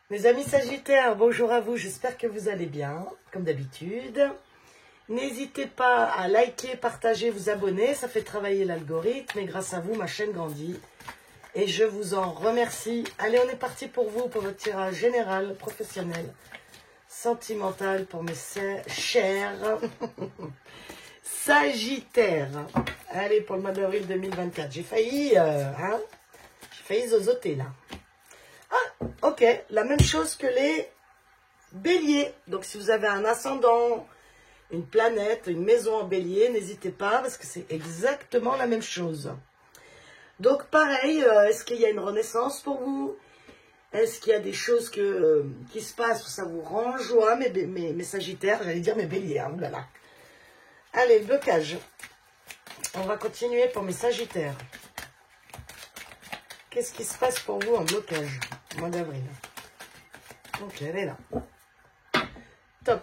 Mes amis Sagittaires, bonjour à vous, j'espère que vous allez bien, comme d'habitude. N'hésitez pas à liker, partager, vous abonner, ça fait travailler l'algorithme et grâce à vous, ma chaîne grandit. Et je vous en remercie. Allez, on est parti pour vous, pour votre tirage général, professionnel, sentimental, pour mes chers Sagittaires. Allez, pour le mois d'avril 2024. J'ai failli zozoter là. Ah, ok, la même chose que les béliers. Donc, si vous avez un ascendant, une planète, une maison en bélier, n'hésitez pas parce que c'est exactement la même chose. Donc, pareil, est-ce qu'il y a une renaissance pour vous? Est-ce qu'il y a des choses qui se passent où ça vous rend joie, mes Sagittaires? J'allais dire mes béliers, hein, oulala. Allez, le blocage. On va continuer pour mes Sagittaires. Qu'est-ce qui se passe pour vous en blocage au mois d'avril? Ok, elle est là. Top.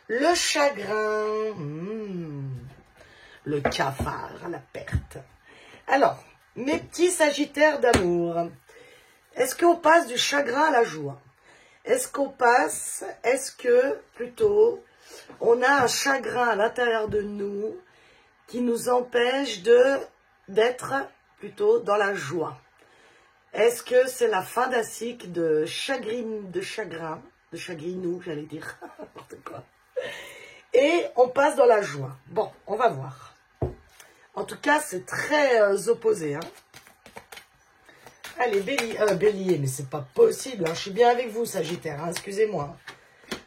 Le chagrin. Le cafard, la perte. Alors, mes petits Sagittaires d'amour. Est-ce qu'on passe du chagrin à la joie? Est-ce que, plutôt, on a un chagrin à l'intérieur de nous qui nous empêche d'être plutôt dans la joie? Est-ce que c'est la fin d'un cycle de chagrinou, j'allais dire, n'importe quoi. Et on passe dans la joie. Bon, on va voir. En tout cas, c'est très opposé. Hein. Allez, bélier, mais c'est pas possible. Hein. Je suis bien avec vous, Sagittaire, hein, excusez-moi.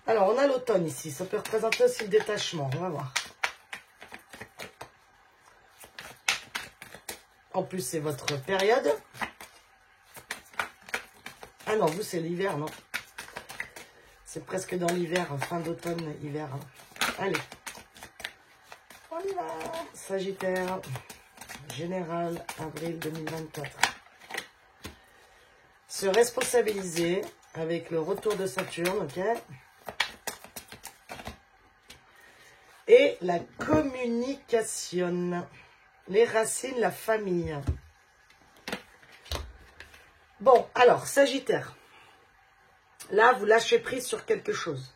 Alors, on a l'automne ici. Ça peut représenter aussi le détachement. On va voir. En plus, c'est votre période. Ah non, vous, c'est l'hiver, non? C'est presque dans l'hiver, fin d'automne, hiver. Hein. Allez. On y va. Sagittaire, général, avril 2024. Se responsabiliser avec le retour de Saturne, ok? Et la communication. Les racines, la famille. Bon, alors, Sagittaire. Là, vous lâchez prise sur quelque chose.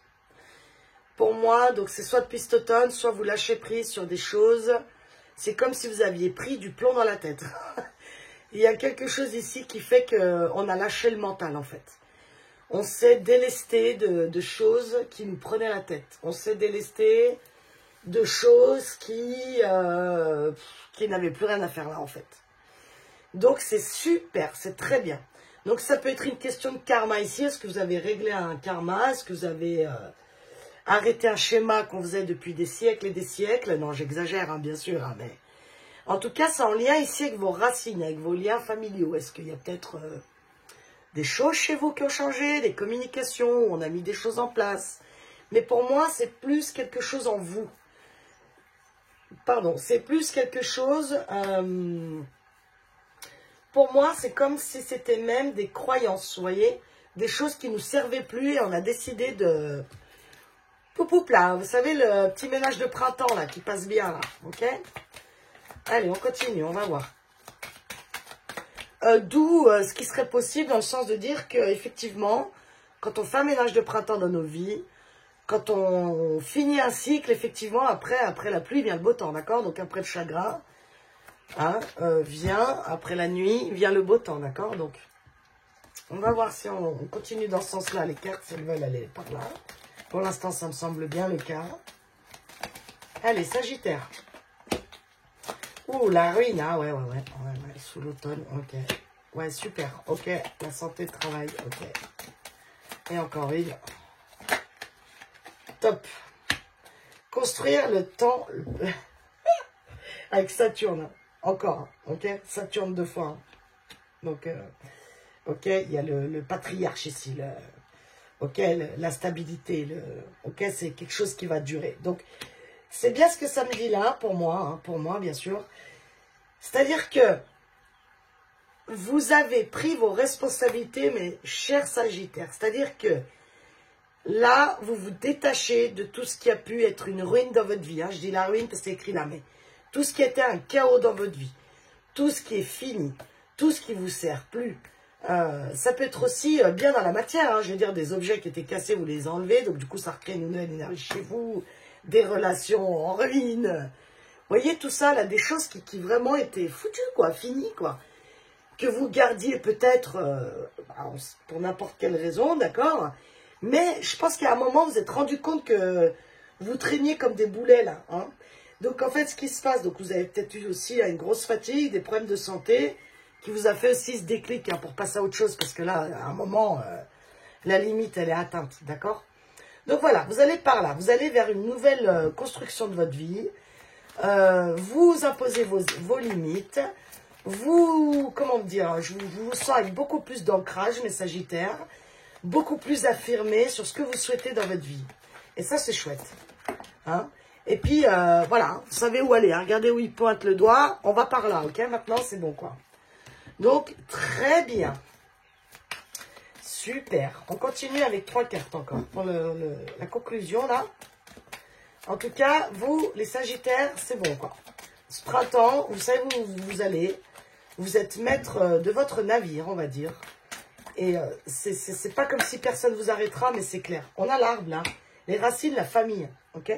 Pour moi, donc c'est soit depuis cet automne, soit vous lâchez prise sur des choses. C'est comme si vous aviez pris du plomb dans la tête. Il y a quelque chose ici qui fait qu'on a lâché le mental, en fait. On s'est délesté de choses qui nous prenaient la tête. On s'est délesté de choses qui n'avaient plus rien à faire là, en fait. Donc, c'est super, c'est très bien. Donc, ça peut être une question de karma ici. Est-ce que vous avez réglé un karma? Est-ce que vous avez arrêté un schéma qu'on faisait depuis des siècles et des siècles? Non, j'exagère, hein, bien sûr, hein, mais... En tout cas, c'est en lien ici avec vos racines, avec vos liens familiaux. Est-ce qu'il y a peut-être des choses chez vous qui ont changé, des communications, où on a mis des choses en place? Mais pour moi, c'est plus quelque chose en vous. Pardon, c'est plus quelque chose... pour moi, c'est comme si c'était même des croyances, vous voyez? Des choses qui ne nous servaient plus et on a décidé de... Poup là, vous savez, le petit ménage de printemps là, qui passe bien là, ok? Allez, on continue, on va voir. D'où ce qui serait possible dans le sens de dire qu'effectivement, quand on fait un ménage de printemps dans nos vies, quand on finit un cycle, effectivement, après la pluie vient le beau temps, d'accord? Donc après le chagrin, hein, vient, après la nuit, vient le beau temps, d'accord? Donc, on va voir si on continue dans ce sens-là, les cartes, si elles veulent aller par là. Pour l'instant, ça me semble bien le cas. Allez, Sagittaire. Ouh, la ruine, ah ouais, sous l'automne, ok. Ouais, super, ok. La santé, le travail, ok. Et encore une. Top. Construire le temps avec Saturne, encore, ok. Saturne 2 fois. Donc, ok, il y a le patriarche ici, ok, la stabilité, ok, c'est quelque chose qui va durer. Donc, c'est bien ce que ça me dit là, pour moi, bien sûr. C'est-à-dire que vous avez pris vos responsabilités, mes chers Sagittaires. C'est-à-dire que là, vous vous détachez de tout ce qui a pu être une ruine dans votre vie. Hein. Je dis la ruine parce que c'est écrit là, mais tout ce qui était un chaos dans votre vie, tout ce qui est fini, tout ce qui ne vous sert plus, Ça peut être aussi bien dans la matière, hein, je veux dire, des objets qui étaient cassés, vous les enlevez, donc du coup ça recrée une nouvelle énergie chez vous, des relations en ruine. Vous voyez tout ça, là, des choses qui vraiment étaient foutues, quoi, finies, quoi. Que vous gardiez peut-être pour n'importe quelle raison, d'accord? Mais je pense qu'à un moment, vous vous êtes rendu compte que vous traîniez comme des boulets, là. Hein. Donc, en fait, ce qui se passe, donc vous avez peut-être eu aussi une grosse fatigue, des problèmes de santé, qui vous a fait aussi ce déclic hein, pour passer à autre chose, parce que là, à un moment, la limite, elle est atteinte, d'accord? Donc voilà, vous allez par là, vous allez vers une nouvelle construction de votre vie, vous imposez vos limites, vous, comment dire, je vous sens avec beaucoup plus d'ancrage, mes Sagittaires, beaucoup plus affirmé sur ce que vous souhaitez dans votre vie. Et ça, c'est chouette. Hein? Et puis, voilà, vous savez où aller. Hein? Regardez où il pointe le doigt. On va par là, ok? Maintenant, c'est bon, quoi. Donc, très bien. Super. On continue avec 3 cartes encore pour la conclusion, là. En tout cas, vous, les Sagittaires, c'est bon, quoi. Ce printemps, vous savez où vous allez. Vous êtes maître de votre navire, on va dire. Et c'est pas comme si personne vous arrêtera, mais c'est clair. On a l'arbre, là. Les racines, la famille, ok?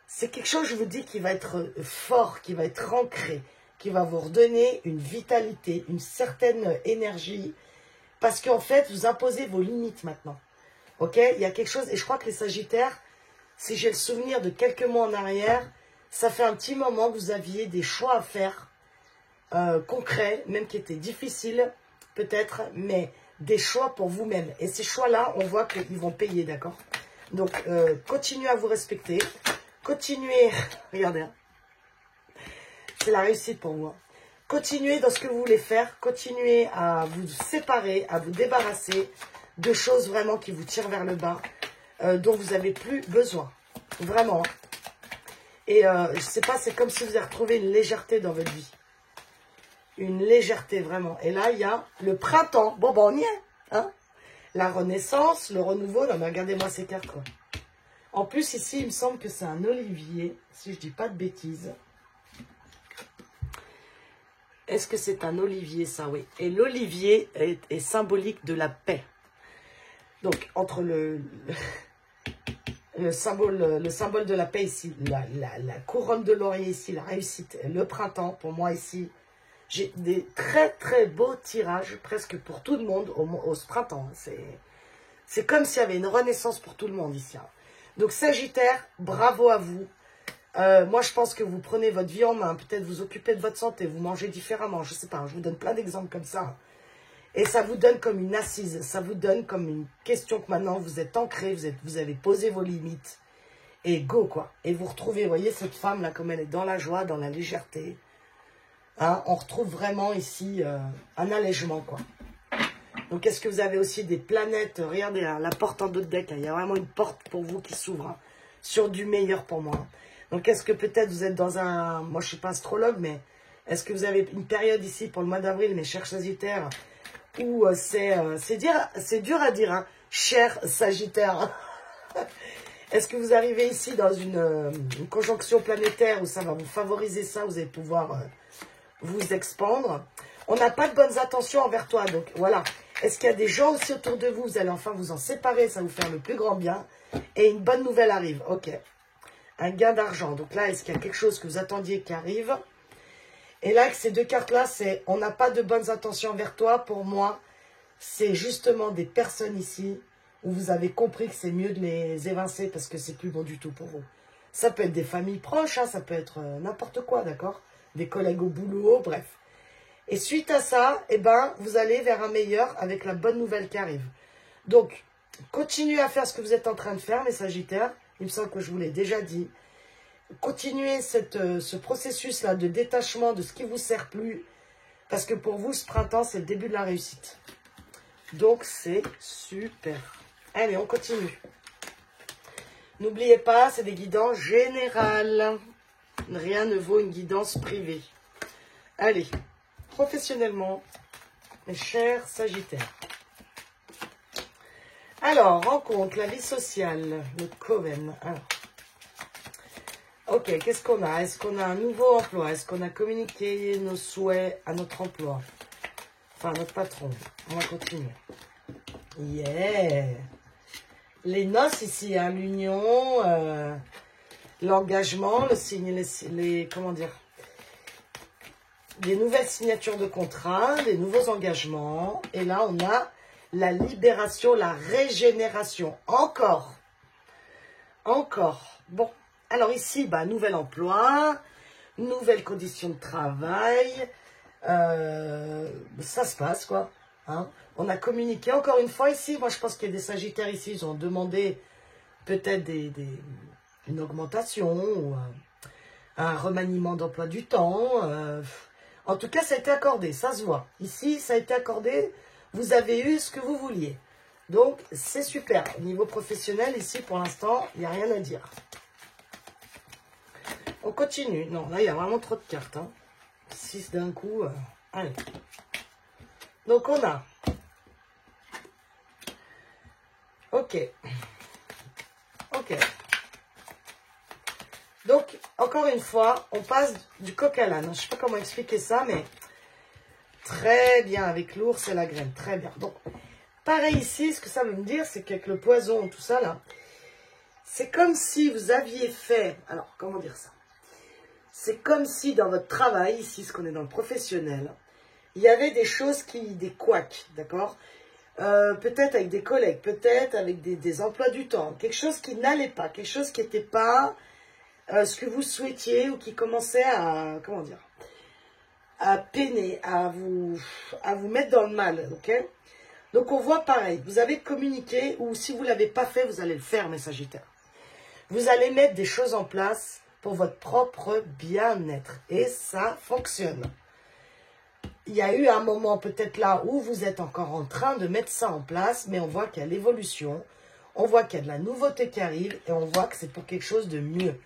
C'est quelque chose, je vous dis, qui va être fort, qui va être ancré, qui va vous redonner une vitalité, une certaine énergie. Parce qu'en fait, vous imposez vos limites maintenant. Ok? Il y a quelque chose, et je crois que les Sagittaires, si j'ai le souvenir de quelques mois en arrière, ça fait un petit moment que vous aviez des choix à faire, concrets, même qui étaient difficiles, peut-être, mais des choix pour vous-même. Et ces choix-là, on voit qu'ils vont payer, d'accord? Donc, continuez à vous respecter. Continuez, regardez, hein. C'est la réussite pour moi. Continuez dans ce que vous voulez faire. Continuez à vous séparer, à vous débarrasser de choses vraiment qui vous tirent vers le bas, dont vous n'avez plus besoin. Vraiment. Et je ne sais pas, c'est comme si vous avez retrouvé une légèreté dans votre vie. Une légèreté, vraiment. Et là, il y a le printemps. Bon, ben, on y est. Hein, la renaissance, le renouveau. Non, mais regardez-moi ces cartes, quoi. En plus, ici, il me semble que c'est un olivier, si je ne dis pas de bêtises. Est-ce que c'est un olivier, ça? Oui. Et l'olivier est symbolique de la paix. Donc, entre le symbole de la paix ici, la couronne de laurier ici, la réussite, le printemps, pour moi ici, j'ai des très très beaux tirages, presque pour tout le monde au printemps. C'est comme s'il y avait une renaissance pour tout le monde ici. Hein. Donc Sagittaire, bravo à vous. Moi je pense que vous prenez votre vie en main, peut-être vous occupez de votre santé, vous mangez différemment, je sais pas, je vous donne plein d'exemples comme ça. Et ça vous donne comme une assise, ça vous donne comme une question que maintenant vous êtes ancré, vous avez posé vos limites. Et go quoi. Et vous retrouvez, vous voyez cette femme là, comme elle est dans la joie, dans la légèreté. Hein, on retrouve vraiment ici un allègement quoi. Donc est-ce que vous avez aussi des planètes? Regardez hein, la porte en dos de deck, hein, il y a vraiment une porte pour vous qui s'ouvre. Hein, sur du meilleur pour moi. Donc est-ce que peut-être vous êtes dans un... Moi je ne suis pas astrologue, mais est-ce que vous avez une période ici pour le mois d'avril, mes chers Sagittaires, où c'est dur à dire, hein, cher Sagittaire. Est-ce que vous arrivez ici dans une conjonction planétaire où ça va vous favoriser ça, vous allez pouvoir vous expandre. On n'a pas de bonnes intentions envers toi, donc voilà. Est-ce qu'il y a des gens aussi autour de vous, vous allez enfin vous en séparer, ça va vous faire le plus grand bien. Et une bonne nouvelle arrive, ok. Un gain d'argent, donc là, est-ce qu'il y a quelque chose que vous attendiez qui arrive? Et là, avec ces deux cartes-là, c'est on n'a pas de bonnes intentions envers toi. Pour moi, c'est justement des personnes ici où vous avez compris que c'est mieux de les évincer parce que c'est plus bon du tout pour vous. Ça peut être des familles proches, hein, ça peut être n'importe quoi, d'accord? Des collègues au boulot, bref. Et suite à ça, eh ben, vous allez vers un meilleur avec la bonne nouvelle qui arrive. Donc, continuez à faire ce que vous êtes en train de faire, mes Sagittaires. Il me semble que je vous l'ai déjà dit. Continuez ce processus-là de détachement de ce qui ne vous sert plus. Parce que pour vous, ce printemps, c'est le début de la réussite. Donc, c'est super. Allez, on continue. N'oubliez pas, c'est des guidances générales. Rien ne vaut une guidance privée. Allez, professionnellement, mes chers Sagittaires. Alors, rencontre, la vie sociale, le Coven. Alors, ok, qu'est-ce qu'on a? Est-ce qu'on a un nouveau emploi? Est-ce qu'on a communiqué nos souhaits à notre emploi? Enfin, notre patron. On va continuer. Yeah. Les noces ici, hein, l'union, l'engagement, le signe, comment dire, des nouvelles signatures de contrat, des nouveaux engagements. Et là, on a la libération, la régénération. Encore. Bon. Alors ici, bah, nouvel emploi, nouvelles conditions de travail. Ça se passe, quoi. Hein. On a communiqué encore une fois ici. Moi, je pense qu'il y a des sagittaires ici. Ils ont demandé peut-être une augmentation ou un remaniement d'emploi du temps. En tout cas, ça a été accordé. Ça se voit. Ici, ça a été accordé. Vous avez eu ce que vous vouliez. Donc, c'est super. Au niveau professionnel, ici, pour l'instant, il n'y a rien à dire. On continue. Non, là, il y a vraiment trop de cartes. Hein. 6 d'un coup. Allez. Donc, on a... Ok. Donc, encore une fois, on passe du coq à l'âne. Je ne sais pas comment expliquer ça, mais très bien avec l'ours et la graine. Très bien. Donc, pareil ici, ce que ça veut me dire, c'est qu'avec le poison, tout ça, là, c'est comme si vous aviez fait... Alors, comment dire ça? C'est comme si dans votre travail, ici, ce qu'on est dans le professionnel, il y avait des choses des couacs, d'accord? Peut-être avec des collègues, peut-être avec des emplois du temps, quelque chose qui n'allait pas, quelque chose qui n'était pas ce que vous souhaitiez ou qui commençait à, comment dire, à peiner, à vous mettre dans le mal, ok? Donc on voit pareil, vous avez communiqué ou si vous ne l'avez pas fait, vous allez le faire, mes sagittaires. Vous allez mettre des choses en place pour votre propre bien-être et ça fonctionne. Il y a eu un moment peut-être là où vous êtes encore en train de mettre ça en place, mais on voit qu'il y a l'évolution, on voit qu'il y a de la nouveauté qui arrive et on voit que c'est pour quelque chose de mieux.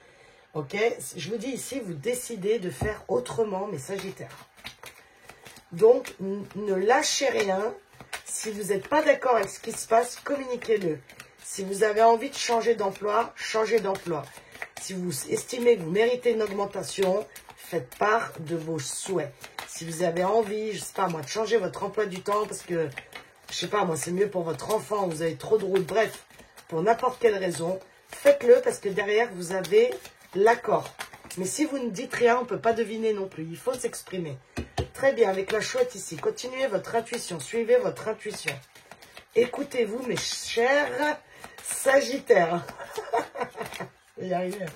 Ok? Je vous dis ici, vous décidez de faire autrement, mes sagittaires. Donc, ne lâchez rien. Si vous n'êtes pas d'accord avec ce qui se passe, communiquez-le. Si vous avez envie de changer d'emploi, changez d'emploi. Si vous estimez que vous méritez une augmentation, faites part de vos souhaits. Si vous avez envie, je ne sais pas moi, de changer votre emploi du temps parce que, je ne sais pas moi, c'est mieux pour votre enfant, vous avez trop de route, bref, pour n'importe quelle raison, faites-le parce que derrière, vous avez l'accord. Mais si vous ne dites rien, on ne peut pas deviner non plus. Il faut s'exprimer. Très bien, avec la chouette ici. Continuez votre intuition. Suivez votre intuition. Écoutez-vous, mes chers sagittaires. Je vais y arriver.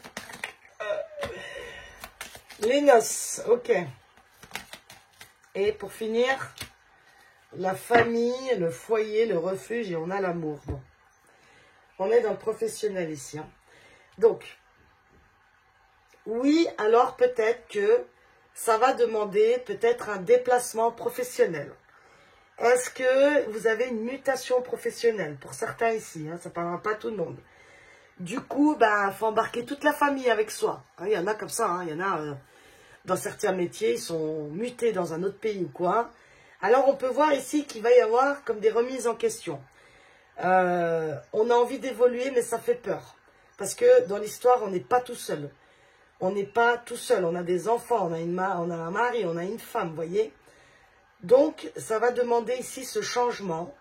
Les noces, ok. Et pour finir, la famille, le foyer, le refuge et on a l'amour. Bon. On est dans le professionnel ici. Hein. Donc, oui, alors peut-être que ça va demander peut-être un déplacement professionnel. Est-ce que vous avez une mutation professionnelle? Pour certains ici, hein, ça ne parlera pas tout le monde. Du coup, il faut embarquer toute la famille avec soi. Il y en a comme ça, hein, il y en a dans certains métiers, ils sont mutés dans un autre pays ou quoi. Alors on peut voir ici qu'il va y avoir comme des remises en question. On a envie d'évoluer, mais ça fait peur. Parce que dans l'histoire, on n'est pas tout seul. On n'est pas tout seul, on a des enfants, on a un mari, on a une femme, vous voyez. Donc, ça va demander ici ce changement.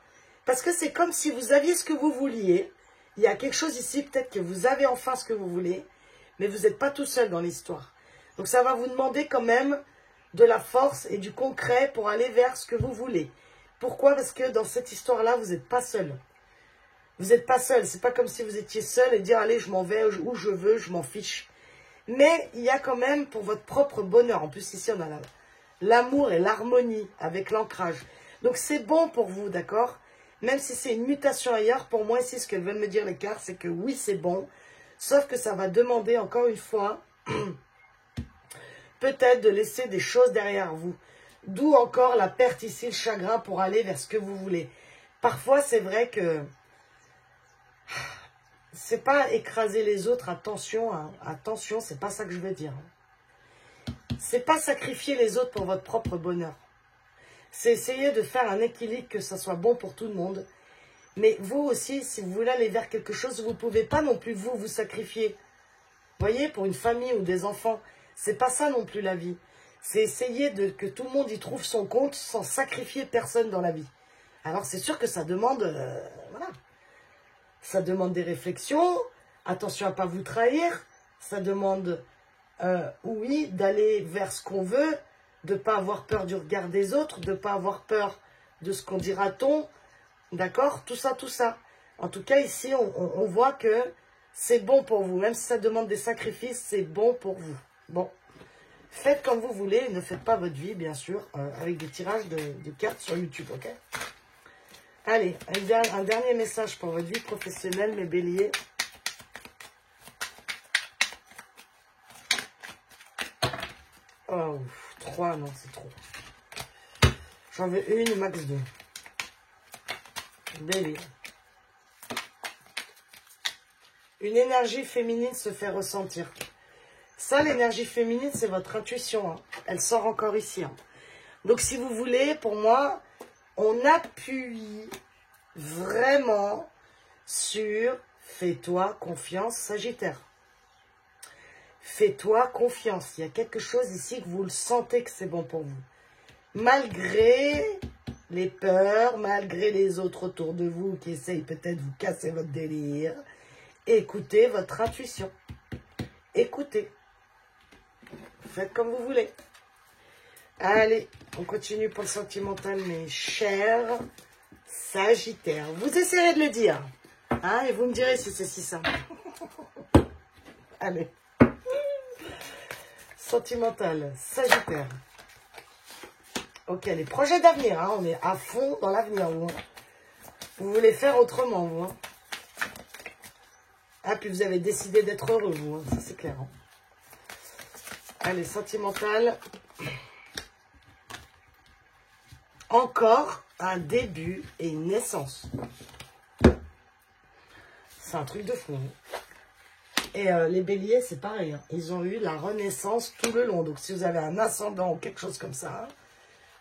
Parce que c'est comme si vous aviez ce que vous vouliez. Il y a quelque chose ici, peut-être que vous avez enfin ce que vous voulez, mais vous n'êtes pas tout seul dans l'histoire. Donc, ça va vous demander quand même de la force et du concret pour aller vers ce que vous voulez. Pourquoi? Parce que dans cette histoire-là, vous n'êtes pas seul. Vous n'êtes pas seul. C'est pas comme si vous étiez seul et dire, allez, je m'en vais où je veux, je m'en fiche. Mais il y a quand même pour votre propre bonheur. En plus, ici, on a l'amour et l'harmonie avec l'ancrage. Donc, c'est bon pour vous, d'accord? Même si c'est une mutation ailleurs, pour moi, ici, ce qu'elles veulent me dire, les cartes, c'est que oui, c'est bon. Sauf que ça va demander, encore une fois, peut-être de laisser des choses derrière vous. D'où encore la perte ici, le chagrin pour aller vers ce que vous voulez. Parfois, c'est vrai que... c'est pas écraser les autres, attention, hein. Attention, c'est pas ça que je veux dire. C'est pas sacrifier les autres pour votre propre bonheur. C'est essayer de faire un équilibre, que ça soit bon pour tout le monde. Mais vous aussi, si vous voulez aller vers quelque chose, vous ne pouvez pas non plus vous sacrifier. Vous voyez, pour une famille ou des enfants, c'est pas ça non plus la vie. C'est essayer que tout le monde y trouve son compte sans sacrifier personne dans la vie. Alors c'est sûr que ça demande, voilà, ça demande des réflexions, attention à ne pas vous trahir, ça demande, oui, d'aller vers ce qu'on veut, de ne pas avoir peur du regard des autres, de ne pas avoir peur de ce qu'on dira-t-on, d'accord? Tout ça, tout ça. En tout cas, ici, on voit que c'est bon pour vous. Même si ça demande des sacrifices, c'est bon pour vous. Bon, faites comme vous voulez. Ne faites pas votre vie, bien sûr, avec des tirages de cartes sur YouTube, ok? Allez, un dernier message pour votre vie professionnelle, mes béliers. Oh, 3, non, c'est trop. J'en veux une, max 2. Bélier. Une énergie féminine se fait ressentir. Ça, l'énergie féminine, c'est votre intuition. Hein. Elle sort encore ici. Hein. Donc, si vous voulez, pour moi, on appuie vraiment sur « fais-toi confiance, Sagittaire ». Fais-toi confiance. Il y a quelque chose ici que vous le sentez que c'est bon pour vous. Malgré les peurs, malgré les autres autour de vous qui essayent peut-être de vous casser votre délire, écoutez votre intuition. Écoutez. Faites comme vous voulez. Allez, on continue pour le sentimental, mes chers Sagittaires. Vous essayerez de le dire. Hein, et vous me direz si c'est si simple. Allez. Sentimental, Sagittaire. Ok, les projets d'avenir, hein, on est à fond dans l'avenir, vous. Vous voulez faire autrement, vous. Hein. Ah, puis vous avez décidé d'être heureux, vous, hein, ça c'est clair. Hein. Allez, sentimental. Encore un début et une naissance. C'est un truc de fou. Hein. Et les béliers, c'est pareil. Hein. Ils ont eu la renaissance tout le long. Donc, si vous avez un ascendant ou quelque chose comme ça, hein,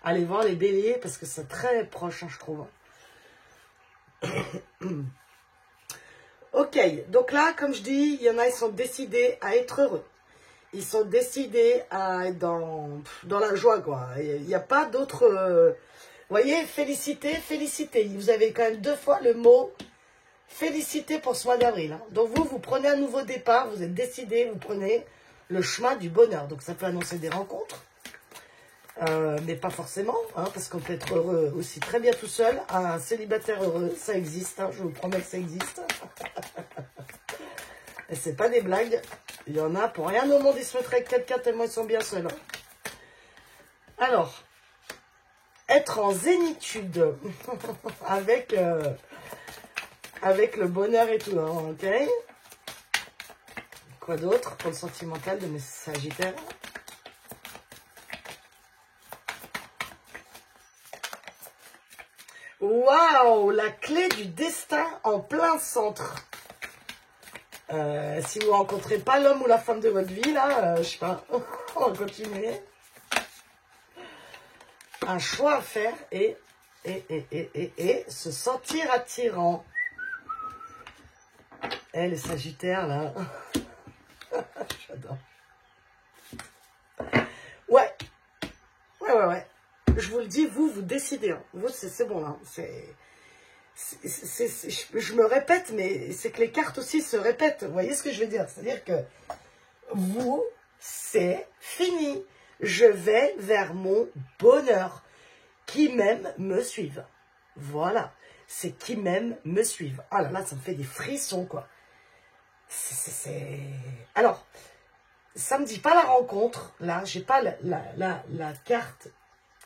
allez voir les béliers parce que c'est très proche, hein, je trouve. Ok, donc là, comme je dis, il y en a, ils sont décidés à être heureux. Ils sont décidés à être dans la joie, quoi. Il n'y a pas d'autre... Vous voyez, félicité, félicité. Vous avez quand même 2 fois le mot félicité pour ce mois d'avril. Hein. Donc vous prenez un nouveau départ, vous êtes décidé, vous prenez le chemin du bonheur. Donc ça peut annoncer des rencontres. Mais pas forcément, hein, parce qu'on peut être heureux aussi très bien tout seul. Un célibataire heureux, ça existe, hein, je vous promets que ça existe. Et c'est pas des blagues. Il y en a pour rien au monde, ils se mettraient avec quelqu'un tellement ils sont bien seuls. Hein. Alors, être en zénitude avec le bonheur et tout, hein, ok. Quoi d'autre pour le sentimental de mes Sagittaires? Waouh, la clé du destin en plein centre. Si vous rencontrez pas l'homme ou la femme de votre vie, là, je sais pas, on va continuer. Un choix à faire et se sentir attirant. Eh, les Sagittaires, là. J'adore. Ouais. Je vous le dis, vous décidez. Hein. Vous, c'est bon, là. Je me répète, mais c'est que les cartes aussi se répètent. Vous voyez ce que je veux dire? C'est-à-dire que vous, c'est fini. Je vais vers mon bonheur. Qui m'aime me suivent. Voilà. C'est qui m'aime me suivent. Ah là là, ça me fait des frissons, quoi. Alors, ça me dit pas la rencontre. Là, j'ai pas la carte,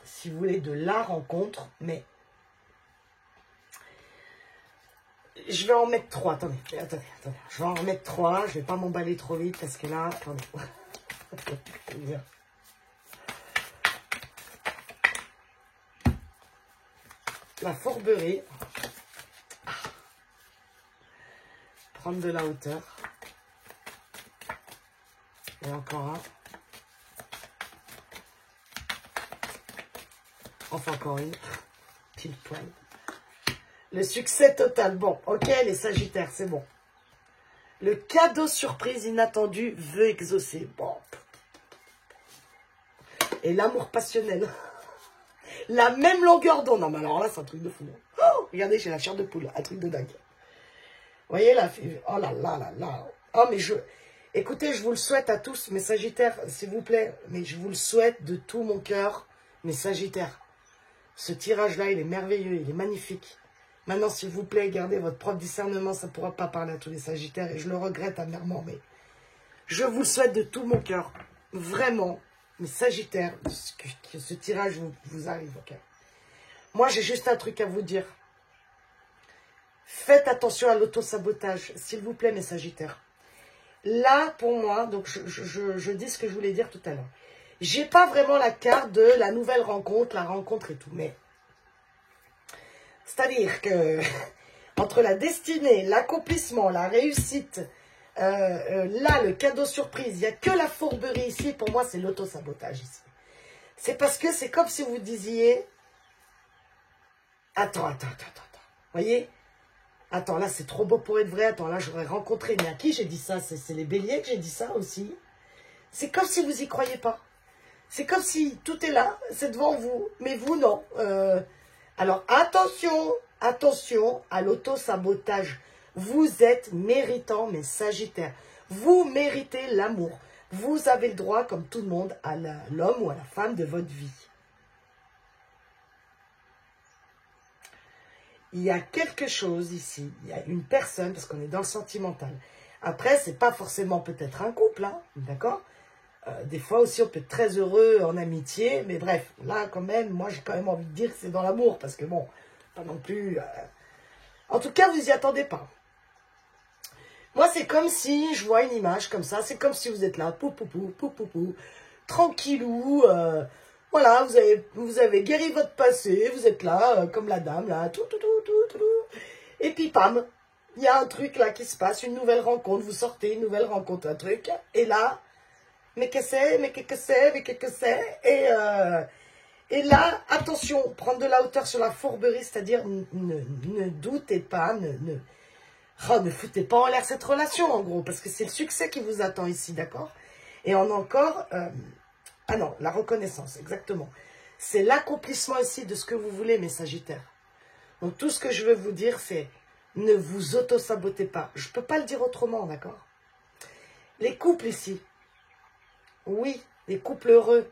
si vous voulez, de la rencontre, mais je vais en mettre 3. Attendez. Je vais en remettre 3. Je vais pas m'emballer trop vite parce que là, attendez. La fourberie. Prendre de la hauteur. Et encore un. Enfin, encore une. Pile poil. Le succès total. Bon, ok, les Sagittaires, c'est bon. Le cadeau surprise inattendu veut exaucer. Bon. et l'amour passionnel. La même longueur d'onde. Non, mais alors là, c'est un truc de fou. Oh, regardez, j'ai la chair de poule. Un truc de dingue. Vous voyez là? Oh là là là là. Oh, mais écoutez, je vous le souhaite à tous, mes Sagittaires, s'il vous plaît. Mais je vous le souhaite de tout mon cœur, mes Sagittaires. Ce tirage-là, il est merveilleux, il est magnifique. Maintenant, s'il vous plaît, gardez votre propre discernement. Ça ne pourra pas parler à tous les Sagittaires. Et je le regrette amèrement, mais je vous le souhaite de tout mon cœur. Vraiment, mes Sagittaires, que ce tirage vous arrive. Okay. Moi, j'ai juste un truc à vous dire. Faites attention à l'auto-sabotage, s'il vous plaît, mes Sagittaires. Là, pour moi, donc je dis ce que je voulais dire tout à l'heure. J'ai pas vraiment la carte de la nouvelle rencontre, la rencontre et tout, mais c'est-à-dire que entre la destinée, l'accomplissement, la réussite, là, le cadeau surprise, il n'y a que la fourberie ici. Pour moi, c'est l'auto-sabotage ici. C'est parce que c'est comme si vous disiez, attends. Voyez? Attends, là, c'est trop beau pour être vrai. Attends, là, j'aurais rencontré. Mais à qui j'ai dit ça? C'est les béliers que j'ai dit ça aussi. C'est comme si vous n'y croyez pas. C'est comme si tout est là, c'est devant vous, mais vous, non. Alors, attention à l'auto-sabotage. Vous êtes méritants, mes Sagittaires. Vous méritez l'amour. Vous avez le droit, comme tout le monde, à l'homme ou à la femme de votre vie. Il y a quelque chose ici. Il y a une personne, parce qu'on est dans le sentimental. Après, c'est pas forcément peut-être un couple, hein, d'accord? Des fois aussi, on peut être très heureux en amitié. Mais bref, là, quand même, moi, j'ai quand même envie de dire que c'est dans l'amour. Parce que bon, pas non plus... En tout cas, vous n'y attendez pas. Moi, c'est comme si je vois une image comme ça. C'est comme si vous êtes là, pou, tranquillou. Voilà, vous avez guéri votre passé. Vous êtes là, comme la dame, là. Tout. Et puis, pam, il y a un truc là qui se passe. Une nouvelle rencontre. Vous sortez, une nouvelle rencontre, un truc. Et là... Mais qu'est-ce que c'est, et là, attention, prendre de la hauteur sur la fourberie, c'est-à-dire ne doutez pas, ne foutez pas en l'air cette relation, en gros, parce que c'est le succès qui vous attend ici, d'accord? Et on a encore, ah non, la reconnaissance, exactement. C'est l'accomplissement ici de ce que vous voulez, mes Sagittaires. Donc tout ce que je veux vous dire, c'est ne vous auto-sabotez pas. Je ne peux pas le dire autrement, d'accord? Les couples ici, oui, les couples heureux,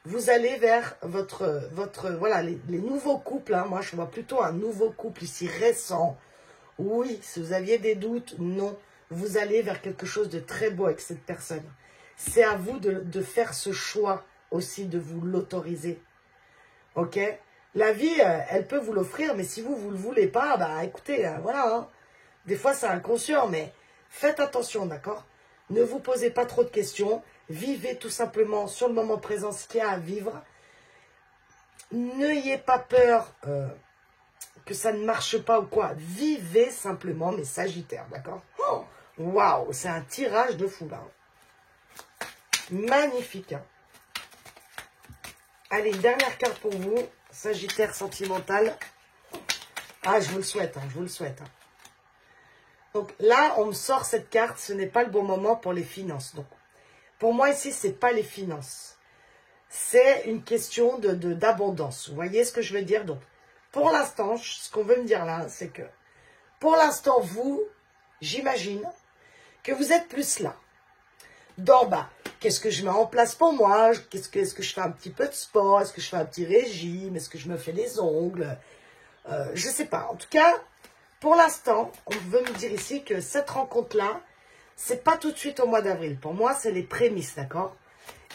vous allez vers voilà, les nouveaux couples, hein. Moi je vois plutôt un nouveau couple ici, récent. Oui, si vous aviez des doutes, non, vous allez vers quelque chose de très beau avec cette personne. C'est à vous de faire ce choix aussi, de vous l'autoriser, ok? La vie, elle peut vous l'offrir, mais si vous ne le voulez pas, bah écoutez, voilà, hein. Des fois c'est inconscient, mais faites attention, d'accord? Ne vous posez pas trop de questions. Vivez tout simplement sur le moment présent ce qu'il y a à vivre. N'ayez pas peur que ça ne marche pas ou quoi. Vivez simplement, mes Sagittaires, d'accord? Waouh, c'est un tirage de fou, là. Magnifique. Hein. Allez, une dernière carte pour vous. Sagittaire sentimental. Ah, je vous le souhaite, hein, je vous le souhaite. Hein. Donc là, on me sort cette carte. Ce n'est pas le bon moment pour les finances. Donc, pour moi, ici, ce n'est pas les finances. C'est une question d'abondance. Vous voyez ce que je veux dire? Donc, pour l'instant, ce qu'on veut me dire là, c'est que, pour l'instant, vous, j'imagine, que vous êtes plus là. Dans, qu'est-ce que je mets en place pour moi? Est-ce que je fais un petit peu de sport? Est-ce que je fais un petit régime? Est-ce que je me fais les ongles? Je ne sais pas. En tout cas, pour l'instant, on veut me dire ici que cette rencontre-là, c'est pas tout de suite au mois d'avril. Pour moi, c'est les prémices, d'accord?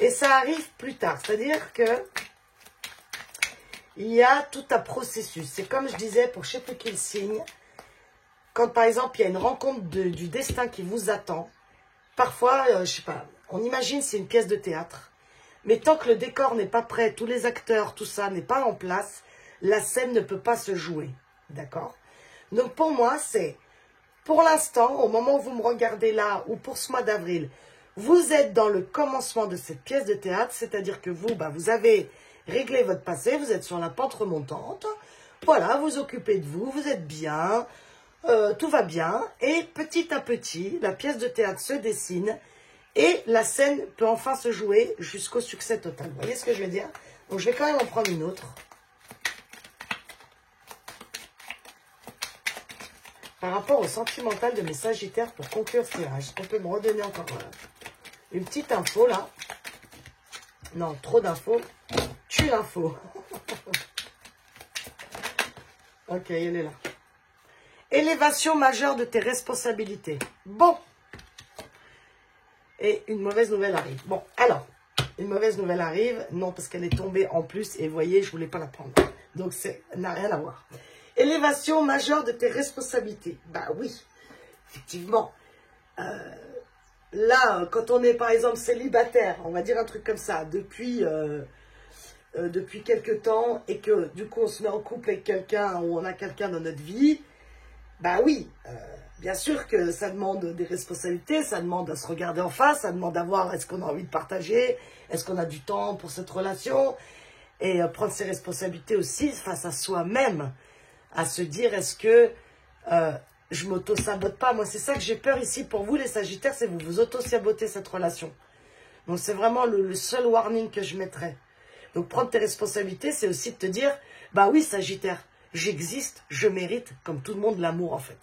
Et ça arrive plus tard. C'est-à-dire que il y a tout un processus. C'est comme je disais pour je ne sais plus quel signe. Quand, par exemple, il y a une rencontre du destin qui vous attend, parfois, je ne sais pas, on imagine c'est une pièce de théâtre. Mais tant que le décor n'est pas prêt, tous les acteurs, tout ça n'est pas en place, la scène ne peut pas se jouer. D'accord? Donc, pour moi, c'est... Pour l'instant, au moment où vous me regardez là, ou pour ce mois d'avril, vous êtes dans le commencement de cette pièce de théâtre, c'est-à-dire que vous, vous avez réglé votre passé, vous êtes sur la pente remontante, voilà, vous occupez de vous, vous êtes bien, tout va bien, et petit à petit, la pièce de théâtre se dessine, Et la scène peut enfin se jouer jusqu'au succès total. Vous voyez ce que je veux dire? Donc, je vais quand même en prendre une autre. Par rapport au sentimental de mes sagittaires pour conclure ce tirage, on peut me redonner encore une petite info là. Non, trop d'infos. Tue l'info. Ok, elle est là. Élévation majeure de tes responsabilités. Bon. Et une mauvaise nouvelle arrive. Bon, alors, une mauvaise nouvelle arrive. Non, parce qu'elle est tombée en plus. Et vous voyez, je ne voulais pas la prendre. Donc, ça n'a rien à voir. Élévation majeure de tes responsabilités. Bah oui, effectivement. Là, quand on est, par exemple, célibataire, on va dire un truc comme ça, depuis quelque temps, et que, du coup, on se met en couple avec quelqu'un, ou on a quelqu'un dans notre vie, bah oui, bien sûr que ça demande des responsabilités, ça demande à se regarder en face, ça demande à voir est-ce qu'on a envie de partager, est-ce qu'on a du temps pour cette relation, et prendre ses responsabilités aussi face à soi-même, à se dire est-ce que je m'auto-sabote pas. Moi, c'est ça que j'ai peur ici pour vous, les Sagittaires, c'est vous vous auto-sabotez cette relation. Donc, c'est vraiment le seul warning que je mettrais. Donc, prendre tes responsabilités, c'est aussi de te dire, bah oui, Sagittaire, j'existe, je mérite, comme tout le monde, l'amour, en fait.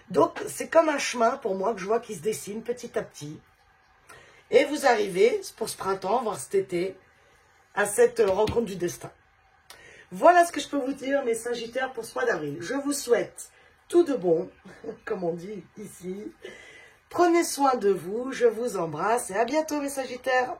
Donc, c'est comme un chemin, pour moi, que je vois qui se dessine petit à petit. Et vous arrivez, pour ce printemps, voire cet été, à cette rencontre du destin. Voilà ce que je peux vous dire, mes Sagittaires, pour ce mois d'avril. Je vous souhaite tout de bon, comme on dit ici. Prenez soin de vous, je vous embrasse et à bientôt, mes Sagittaires.